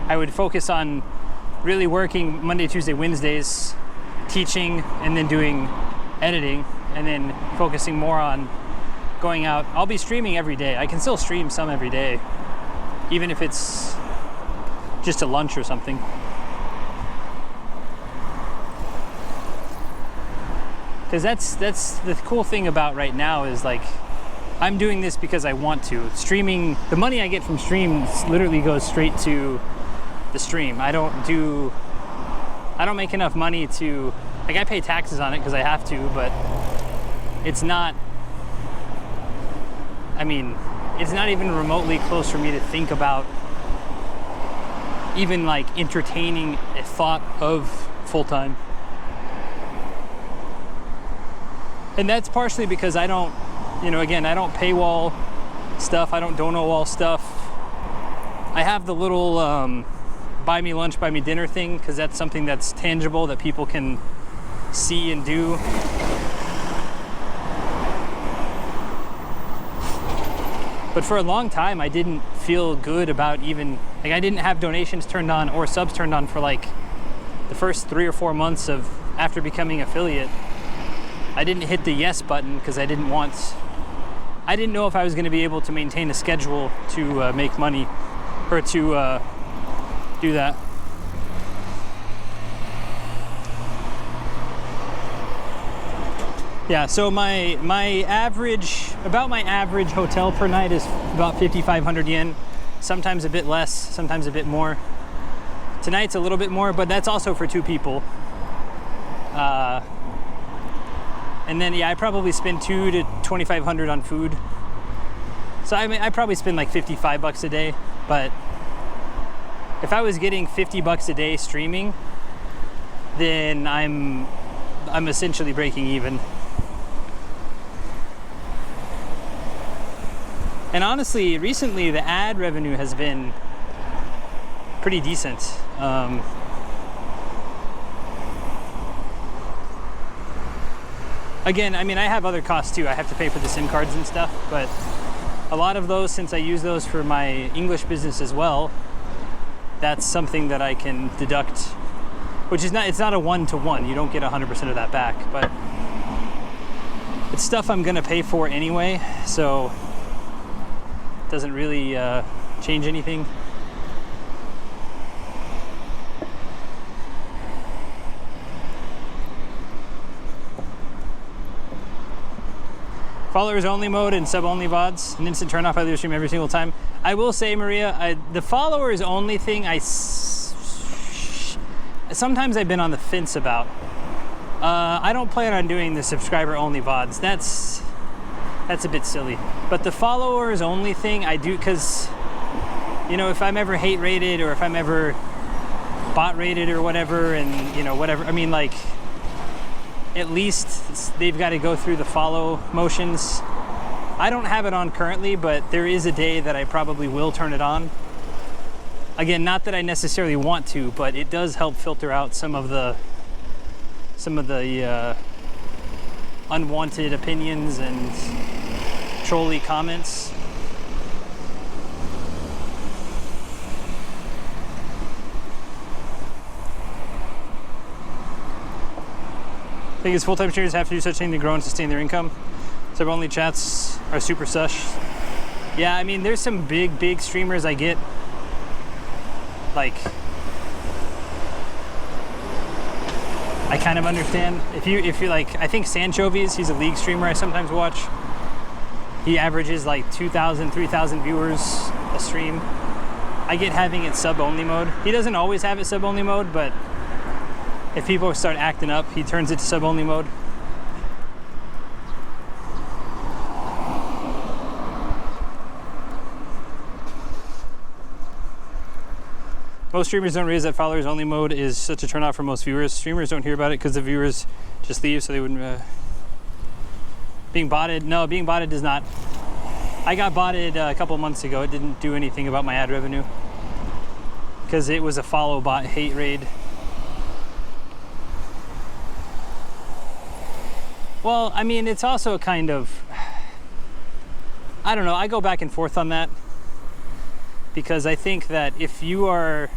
I would focus on really working Monday, Tuesday, Wednesdays, teaching, and then doing editing, and then focusing more on going out. I'll be streaming every day. I can still stream some every day, even if it's just a lunch or something. Because that's the cool thing about right now is like, I'm doing this because I want to. Streaming, the money I get from streams literally goes straight to the stream. I don't make enough money to, like, I pay taxes on it because I have to, but it's not, I mean, it's not even remotely close for me to think about even like entertaining a thought of full-time. And that's partially because I don't, again, I don't paywall stuff. I don't dono wall stuff. I have the little buy me lunch, buy me dinner thing, because that's something that's tangible that people can see and do. But for a long time, I didn't feel good about even, like, I didn't have donations turned on or subs turned on for like the first 3 or 4 months of after becoming affiliate. I didn't hit the yes button because I didn't know if I was going to be able to maintain a schedule to make money or to do that. Yeah, so my average hotel per night is about 5,500 yen. Sometimes a bit less, sometimes a bit more. Tonight's a little bit more, but that's also for 2 people. And then, yeah, I probably spend $200 to $2,500 on food. So I mean, I probably spend like $55 a day, but if I was getting $50 a day streaming, then I'm essentially breaking even. And honestly, recently the ad revenue has been pretty decent. Again, I mean, I have other costs too. I have to pay for the SIM cards and stuff, but a lot of those, since I use those for my English business as well, that's something that I can deduct, which is it's not a one-to-one. You don't get 100% of that back, but it's stuff I'm gonna pay for anyway, so it doesn't really change anything. Followers only mode and sub only VODs, an instant turn off. I leave stream every single time. I will say, Maria, the followers only thing, sometimes I've been on the fence about. I don't plan on doing the subscriber only VODs. That's a bit silly. But the followers only thing I do, because, if I'm ever hate rated or if I'm ever bot rated or whatever, and whatever, I mean, like, at least they've got to go through the follow motions. I don't have it on currently, but there is a day that I probably will turn it on. Again, not that I necessarily want to, but it does help filter out some of the unwanted opinions and trolly comments. I think it's full-time streamers have to do such thing to grow and sustain their income. Sub-only chats are super sush. Yeah, I mean, there's some big streamers I get, like, I kind of understand. If you like, I think Sanchovies, he's a league streamer I sometimes watch. He averages like 2,000, 3,000 viewers a stream. I get having it sub-only mode. He doesn't always have it sub-only mode, but if people start acting up, he turns it to sub-only mode. Most streamers don't realize that followers only mode is such a turnoff for most viewers. Streamers don't hear about it because the viewers just leave, so they wouldn't. Being botted? No, being botted does not. I got botted a couple months ago. It didn't do anything about my ad revenue because it was a follow bot hate raid. Well, I mean, it's also a kind of, I don't know, I go back and forth on that because I think that if you are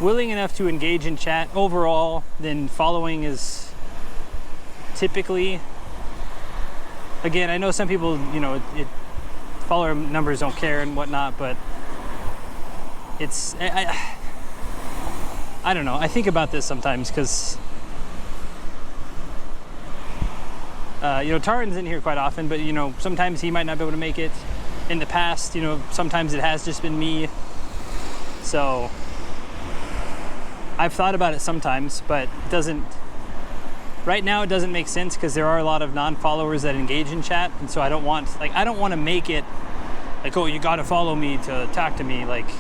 willing enough to engage in chat overall, then following is typically, again, I know some people, you know, follower numbers don't care and whatnot, but it's, I don't know. I think about this sometimes because, you know, Taran's in here quite often, but, you know, sometimes he might not be able to make it. In the past, you know, sometimes it has just been me. So I've thought about it sometimes, but it doesn't, right now it doesn't make sense because there are a lot of non-followers that engage in chat. And so I don't want to make it like, oh, you got to follow me to talk to me. Like,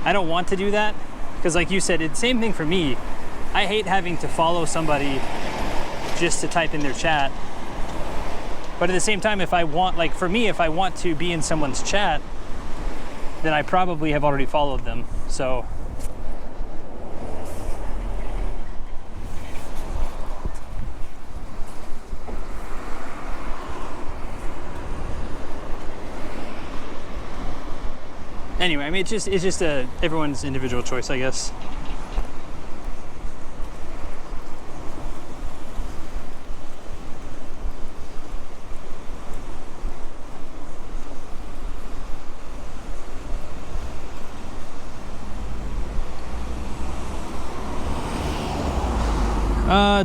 I don't want to do that. Because like you said, it's the same thing for me. I hate having to follow somebody just to type in their chat. But at the same time, if I want, like for me, if I want to be in someone's chat, then I probably have already followed them. So anyway, I mean, it's just everyone's individual choice, I guess.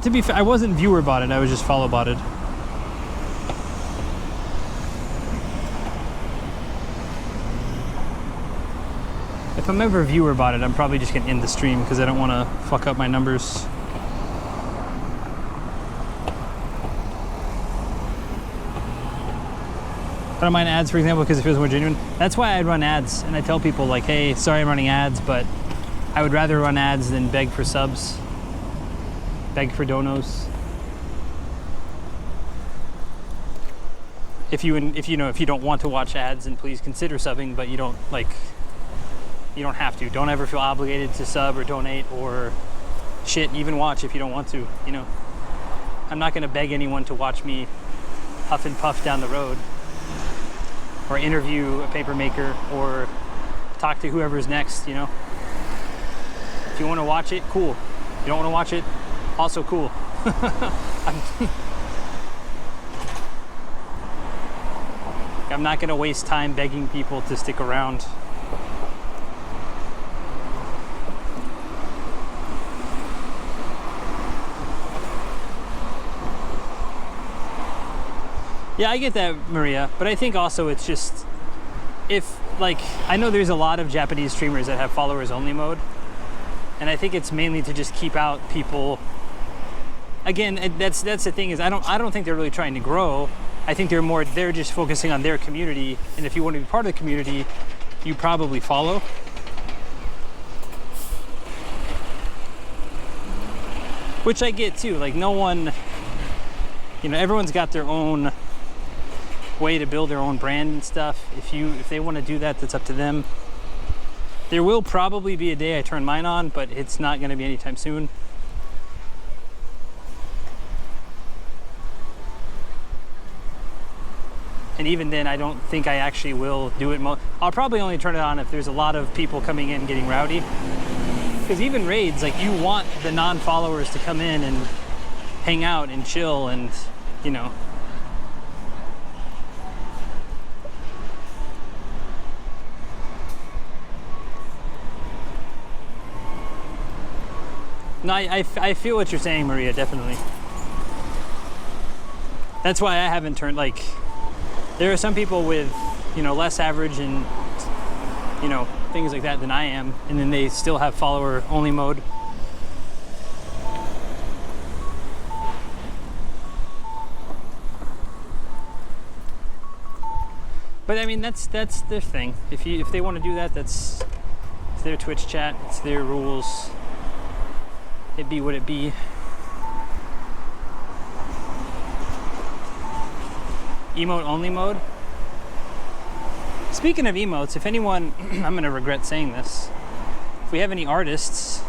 To be fair, I wasn't viewer botted, I was just follow botted. If I'm ever viewer botted, I'm probably just gonna end the stream because I don't want to fuck up my numbers. I don't mind ads, for example, because it feels more genuine. That's why I run ads, and I tell people like, hey, sorry I'm running ads, but I would rather run ads than beg for subs, beg for donos. If you don't want to watch ads, then please consider subbing, but you don't have to. Don't ever feel obligated to sub or donate or shit, even watch if you don't want to, you know. I'm not gonna beg anyone to watch me huff and puff down the road or interview a paper maker or talk to whoever's next, you know. If you wanna watch it, cool. If you don't wanna watch it, also cool. I'm not gonna waste time begging people to stick around. Yeah, I get that, Maria, but I think also it's just, if, like, I know there's a lot of Japanese streamers that have followers only mode, and I think it's mainly to just keep out people. Again, that's the thing, is I don't think they're really trying to grow. I think they're just focusing on their community, and if you want to be part of the community, you probably follow. Which I get too, like no one, you know, everyone's got their own way to build their own brand and stuff. If they want to do that, that's up to them. There will probably be a day I turn mine on, but it's not going to be anytime soon. And even then, I don't think I actually will do it. I'll probably only turn it on if there's a lot of people coming in getting rowdy. Because even raids, like, you want the non-followers to come in and hang out and chill and, you know. No, I feel what you're saying, Maria, definitely. That's why I haven't turned, like, there are some people with, you know, less average and, you know, things like that than I am, and then they still have follower only mode. But I mean, that's their thing. If they want to do that, it's their Twitch chat, it's their rules. It be what it be. Emote only mode. Speaking of emotes, if anyone, I'm gonna regret saying this, if we have any artists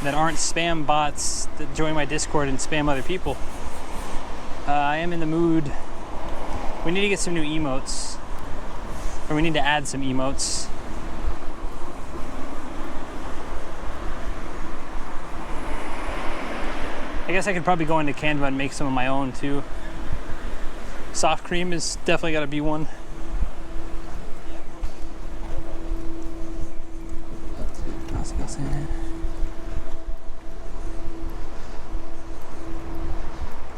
that aren't spam bots that join my Discord and spam other people, I am in the mood. We need to get some new emotes, or we need to add some emotes. I guess I could probably go into Canva and make some of my own too. Soft cream is definitely got to be one.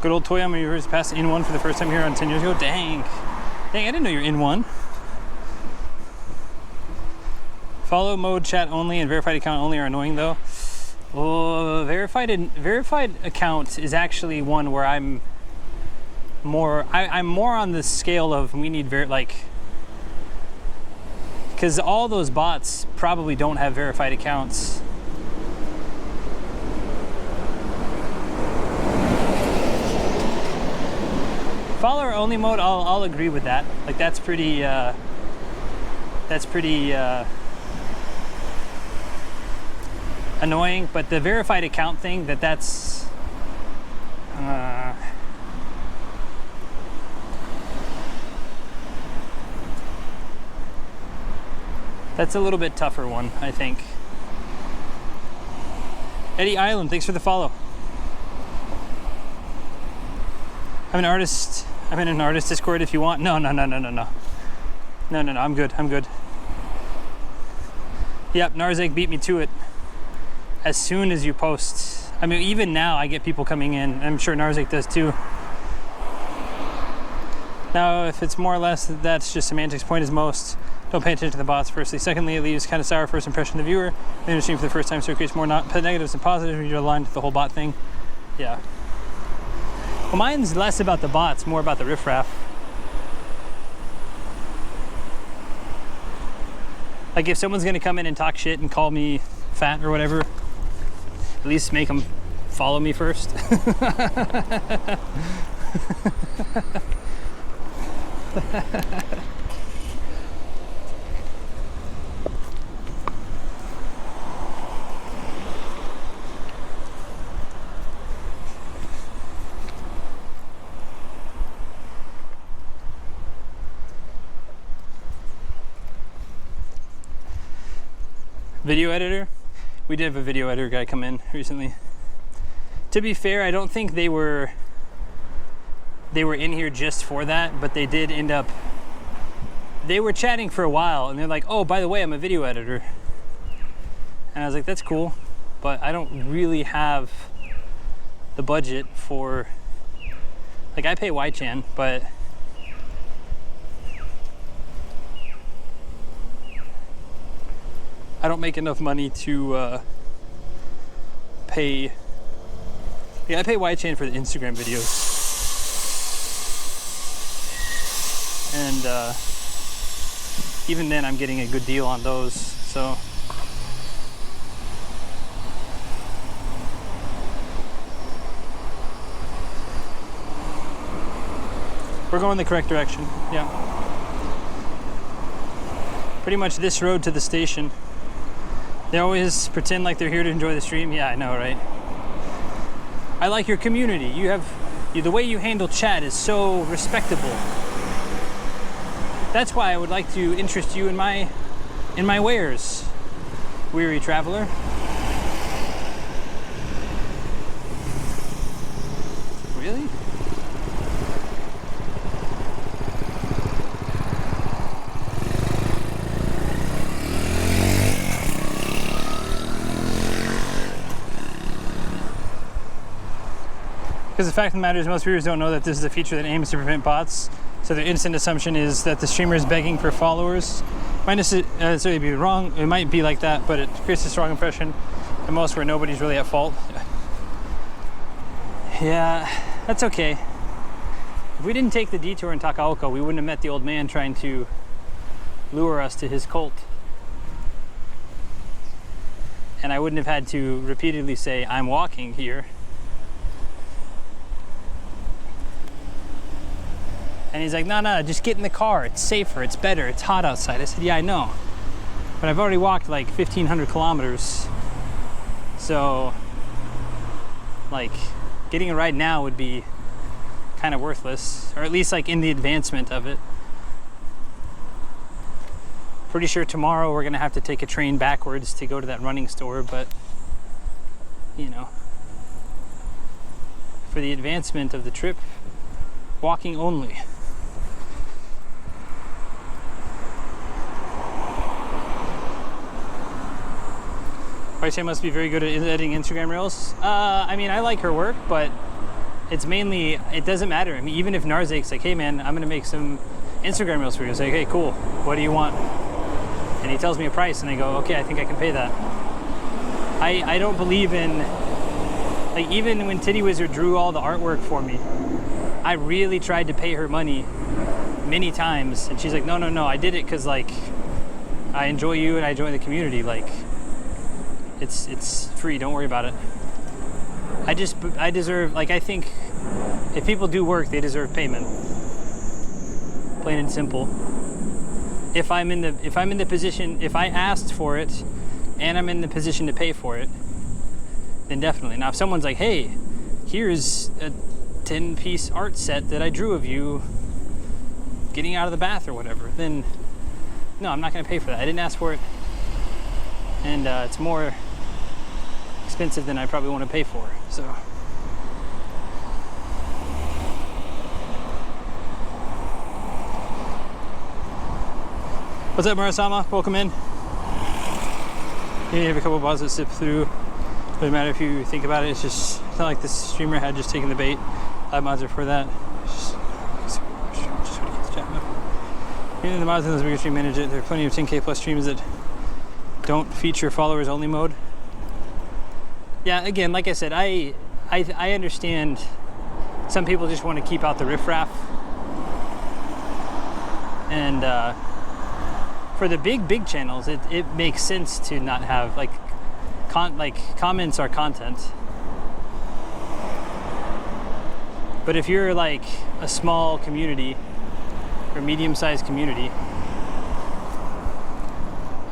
Good old Toyama, you were passed in one for the first time here on 10 years ago. Dang, I didn't know you're in one. Follow mode chat only and verified account only are annoying though. Oh, verified account is actually one where I'm more on the scale of we need because all those bots probably don't have verified accounts. Follower only mode, I'll agree with that. Like that's pretty annoying, but the verified account thing, that's a little bit tougher one, I think. Eddie Island, thanks for the follow. I'm an artist. I'm in an artist Discord if you want. No, I'm good. Yep, Narzeg beat me to it. As soon as you post. I mean, even now I get people coming in. I'm sure Narzeg does too. Now, if it's more or less, that's just semantics. Point is most. Don't pay attention to the bots, firstly. Secondly, it leaves kind of sour first impression to the viewer. Then you're seeing for the first time, so it creates more negatives than positives when you're aligned with the whole bot thing. Yeah. Well, mine's less about the bots, more about the riffraff. Like if someone's gonna come in and talk shit and call me fat or whatever, at least make them follow me first. Video editor? We did have a video editor guy come in recently. To be fair, I don't think they were in here just for that, but they did end up, they were chatting for a while and they're like, oh, by the way, I'm a video editor. And I was like, that's cool, but I don't really have the budget for, like I pay Y-Chan, but I don't make enough money to pay. Yeah, I pay Y-Chain for the Instagram videos, and even then, I'm getting a good deal on those. So we're going the correct direction. Yeah, pretty much this road to the station. They always pretend like they're here to enjoy the stream. Yeah, I know, right? I like your community. The way you handle chat is so respectable. That's why I would like to interest you in my wares, weary traveler. Really? Because the fact of the matter is most viewers don't know that this is a feature that aims to prevent bots, so their instant assumption is that the streamer is begging for followers. Might necessarily be wrong, it might be like that, but it creates a strong impression at most where nobody's really at fault. Yeah, that's okay. If we didn't take the detour in Takaoka, we wouldn't have met the old man trying to lure us to his cult. And I wouldn't have had to repeatedly say, I'm walking here. And he's like, no, just get in the car. It's safer, it's better, it's hot outside. I said, yeah, I know. But I've already walked like 1,500 kilometers. So, like, getting a ride now would be kind of worthless. Or at least like in the advancement of it. Pretty sure tomorrow we're gonna have to take a train backwards to go to that running store, but, you know. for the advancement of the trip, walking only. Archie must be very good at editing Instagram reels. I mean, I like her work, but it's mainly, it doesn't matter. I mean, even if Narzake's like, hey man, I'm gonna make some Instagram reels for you. It's like, hey, cool, what do you want? And he tells me a price and I go, okay, I think I can pay that. I don't believe in, like, even when Titty Wizard drew all the artwork for me, I really tried to pay her money many times. And she's like, no, I did it because, like, I enjoy you and I enjoy the community. Like, it's free, don't worry about it. I deserve, like, I think if people do work, they deserve payment. Plain and simple. If I'm in the position, if I asked for it and I'm in the position to pay for it, then definitely. Now, if someone's like, hey, here's a 10-piece art set that I drew of you getting out of the bath or whatever, then no, I'm not gonna pay for that. I didn't ask for it. And it's more expensive than I probably want to pay for, so. What's up, Murasama? Welcome in. You have a couple of balls that sip through. Doesn't matter if you think about it. It's just, it's not like this streamer had just taken the bait. Live mods are for that. Just what he gets chatting about. Even the mods in those bigger stream manage it. There are plenty of 10K plus streams that don't feature followers only mode. Yeah, again, like I said, I understand some people just want to keep out the riffraff. And for the big channels, it makes sense to not have, like, comments are content. But if you're like a small community or medium-sized community,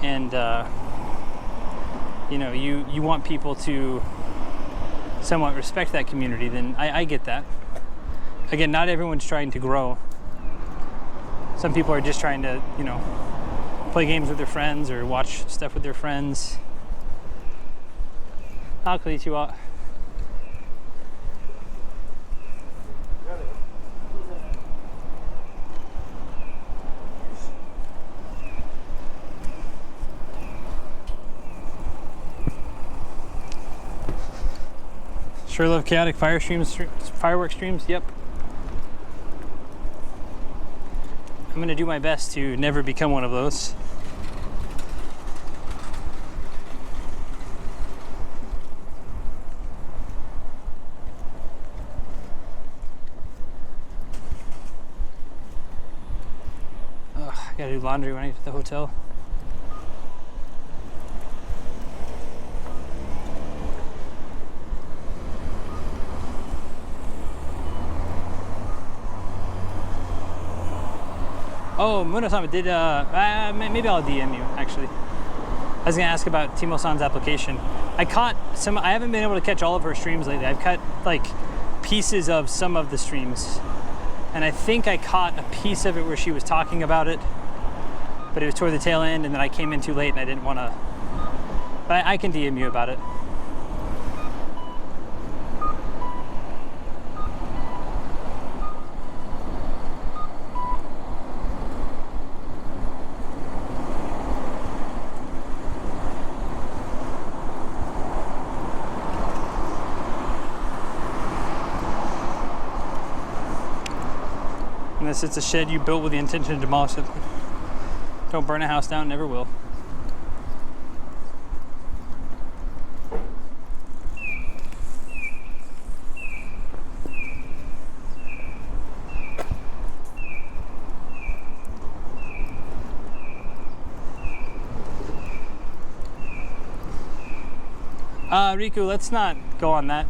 and you know, you want people to somewhat respect that community, then I get that. Again, not everyone's trying to grow. Some people are just trying to, you know, play games with their friends or watch stuff with their friends. Konnichiwa. Sure love chaotic firework streams. Yep. I'm gonna do my best to never become one of those. Ugh, I gotta do laundry when I get to the hotel. Oh, Muno-sama did, maybe I'll DM you, actually. I was gonna ask about Timo-san's application. I haven't been able to catch all of her streams lately. I've caught, like, pieces of some of the streams. And I think I caught a piece of it where she was talking about it, but it was toward the tail end, and then I came in too late and I didn't wanna, but I can DM you about it. Unless it's a shed you built with the intention to demolish it. Don't burn a house down, never will. Riku, let's not go on that.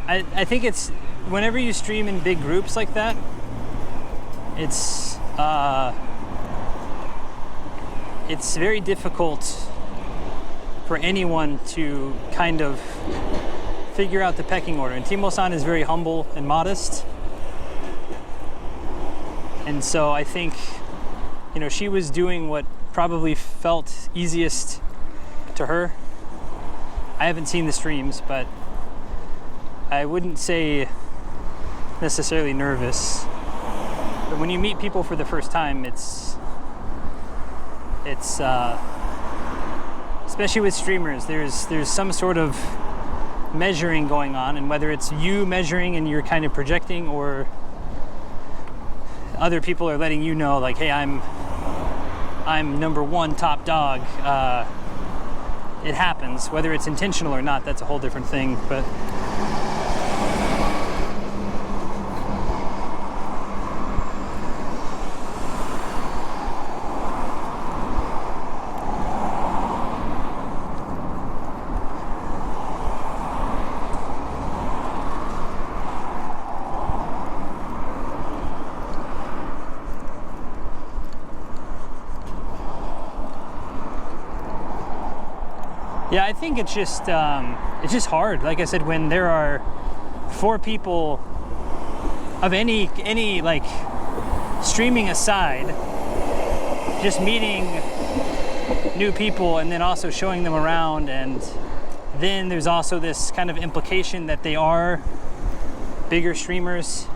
I think it's, whenever you stream in big groups like that, it's very difficult for anyone to kind of figure out the pecking order. And Timo-san is very humble and modest. And so I think, you know, she was doing what probably felt easiest to her. I haven't seen the streams, but I wouldn't say necessarily nervous, but when you meet people for the first time, it's especially with streamers, there's some sort of measuring going on, and whether it's you measuring and you're kind of projecting, or other people are letting you know, like, hey, I'm number one top dog. It happens, whether it's intentional or not. That's a whole different thing. But yeah, I think it's just hard. Like I said, when there are 4 people of any like streaming aside, just meeting new people and then also showing them around, and then there's also this kind of implication that they are bigger streamers.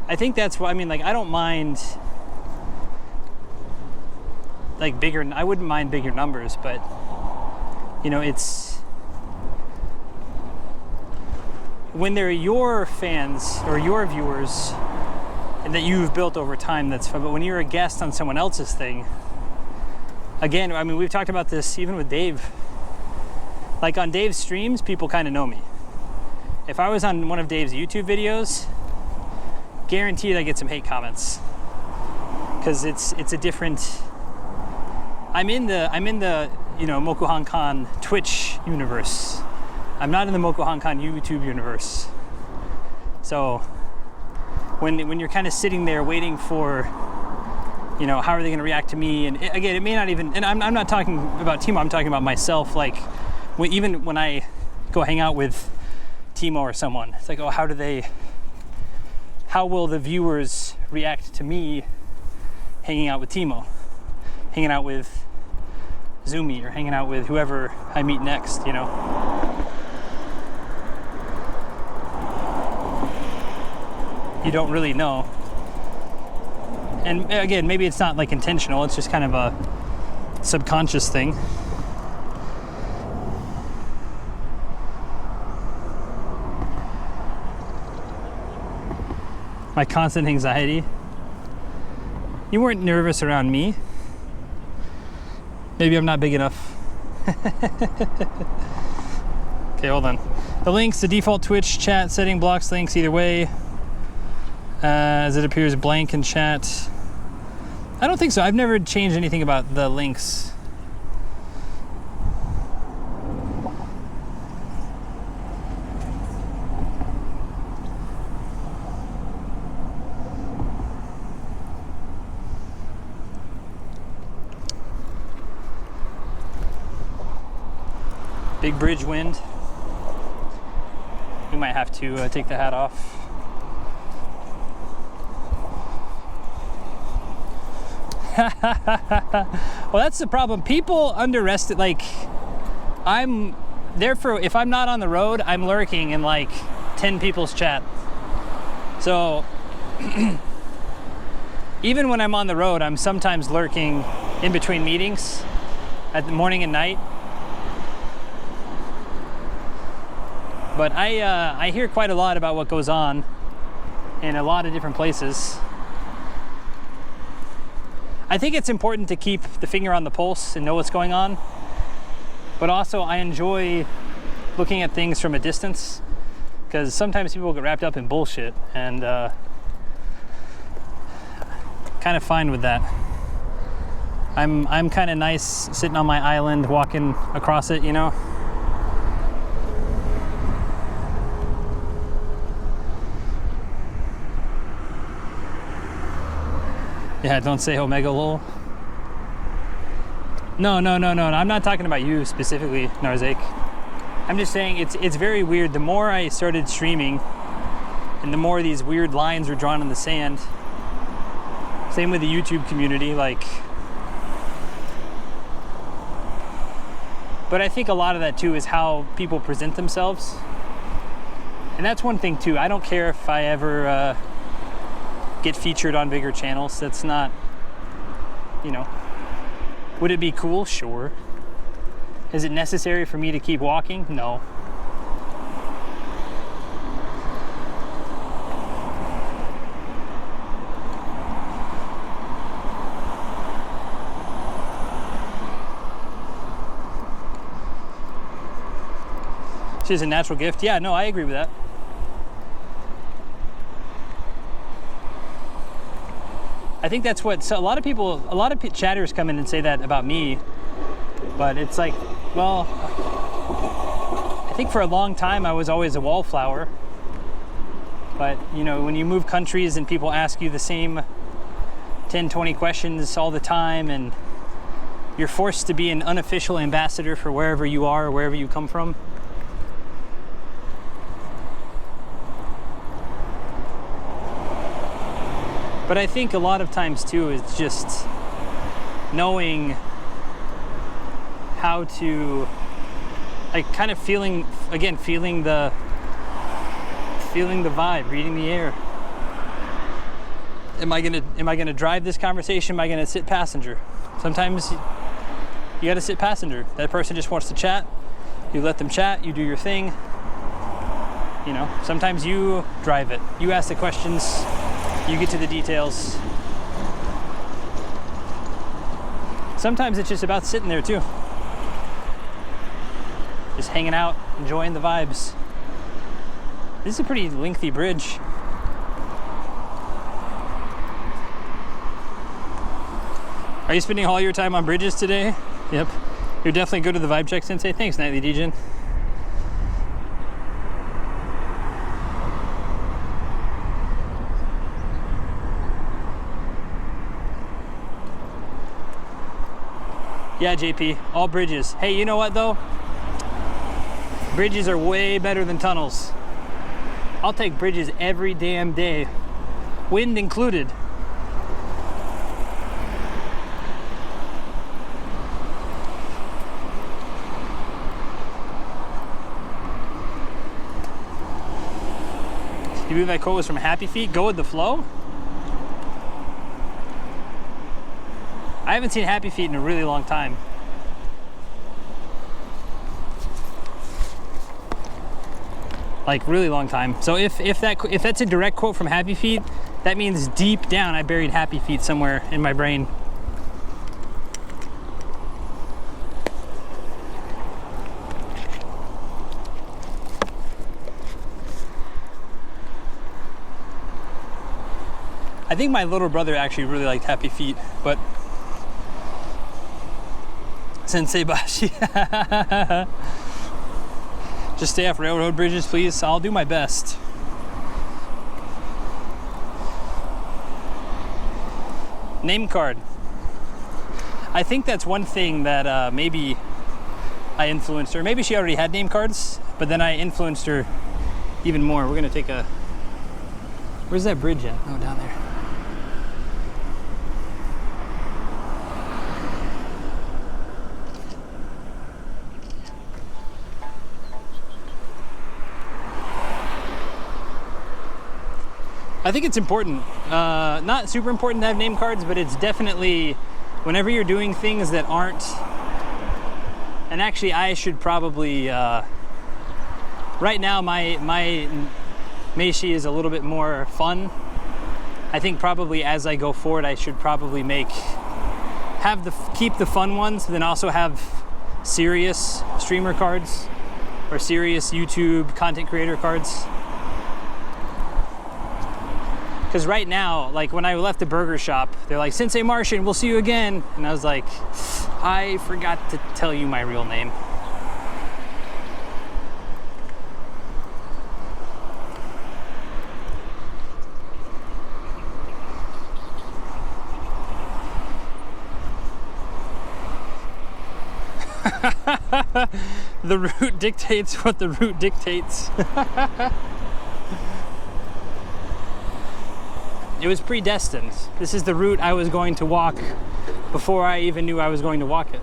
I think that's what I mean. Like, I don't mind like bigger, I wouldn't mind bigger numbers, but you know, it's when they're your fans or your viewers and that you've built over time, that's fun. But when you're a guest on someone else's thing, again, I mean, we've talked about this even with Dave. Like on Dave's streams, people kind of know me. If I was on one of Dave's YouTube videos, guaranteed I get some hate comments, because it's a different. I'm in the you know, Mokuhan Khan Twitch universe. I'm not in the Mokuhan Khan YouTube universe. So when you're kind of sitting there waiting for, you know, how are they going to react to me? And again, it may not even. And I'm not talking about Timo. I'm talking about myself. Like even when I go hang out with Timo or someone, it's like, oh, how will the viewers react to me hanging out with Timo, hanging out with Zumi, or hanging out with whoever I meet next, you know? You don't really know. And again, maybe it's not like intentional, it's just kind of a subconscious thing. My constant anxiety. You weren't nervous around me. Maybe I'm not big enough. Okay, hold on. The links, the default Twitch chat setting blocks links either way, as it appears blank in chat. I don't think so. I've never changed anything about the links. Big bridge wind. We might have to take the hat off. Well, that's the problem. People underestimate, like, I'm there for, if I'm not on the road, I'm lurking in like 10 people's chat. So even when I'm on the road, I'm sometimes lurking in between meetings at the morning and night. But I hear quite a lot about what goes on in a lot of different places. I think it's important to keep the finger on the pulse and know what's going on. But also I enjoy looking at things from a distance, because sometimes people get wrapped up in bullshit, and kind of fine with that. I'm kind of nice sitting on my island, walking across it, you know. Yeah, don't say Omega lol. No. I'm not talking about you specifically, Narzek. I'm just saying it's very weird. The more I started streaming, and the more these weird lines were drawn in the sand. Same with the YouTube community. Like, But I think a lot of that too is how people present themselves. And that's one thing too. I don't care if I ever get featured on bigger channels. That's not, you know, would it be cool? Sure. Is it necessary for me to keep walking? No. She's a natural gift. Yeah, no, I agree with that. I think that's what, so a lot of chatters come in and say that about me, but it's like, well, I think for a long time I was always a wallflower, but you know, when you move countries and people ask you the same 10, 20 questions all the time, and you're forced to be an unofficial ambassador for wherever you are or wherever you come from. But I think a lot of times too, it's just knowing how to, like, kind of feeling the vibe, reading the air. Am I gonna drive this conversation? Am I gonna sit passenger? Sometimes you gotta sit passenger. That person just wants to chat. You let them chat, you do your thing. You know, sometimes you drive it. You ask the questions. You get to the details. Sometimes it's just about sitting there too. Just hanging out, enjoying the vibes. This is a pretty lengthy bridge. Are you spending all your time on bridges today? Yep. You're definitely good to the vibe check sensei. Thanks, Nightly Djinn. Yeah, JP, all bridges. Hey, you know what though? Bridges are way better than tunnels. I'll take bridges every damn day, wind included. You believe that quote was from Happy Feet? Go with the flow? I haven't seen Happy Feet in a really long time. Like, really long time. So if that's a direct quote from Happy Feet, that means deep down I buried Happy Feet somewhere in my brain. I think my little brother actually really liked Happy Feet, but Sensei Bashi. Just stay off railroad bridges, please. I'll do my best. Name card. I think that's one thing that maybe I influenced her. Maybe she already had name cards, but then I influenced her even more. We're gonna take a... Where's that bridge at? Oh, down there. I think it's important. Not super important to have name cards, but it's definitely, whenever you're doing things that aren't, and actually I should probably, right now my Meishi is a little bit more fun. I think probably as I go forward, I should probably keep the fun ones, then also have serious streamer cards or serious YouTube content creator cards. Because right now, like when I left the burger shop, they're like, Sensei Martian, we'll see you again. And I was like, I forgot to tell you my real name. The route dictates what the route dictates. It was predestined. This is the route I was going to walk before I even knew I was going to walk it.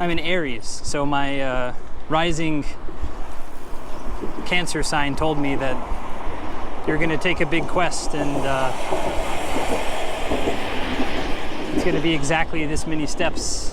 I'm an Aries, so my rising Cancer sign told me that you're gonna take a big quest, and it's gonna be exactly this many steps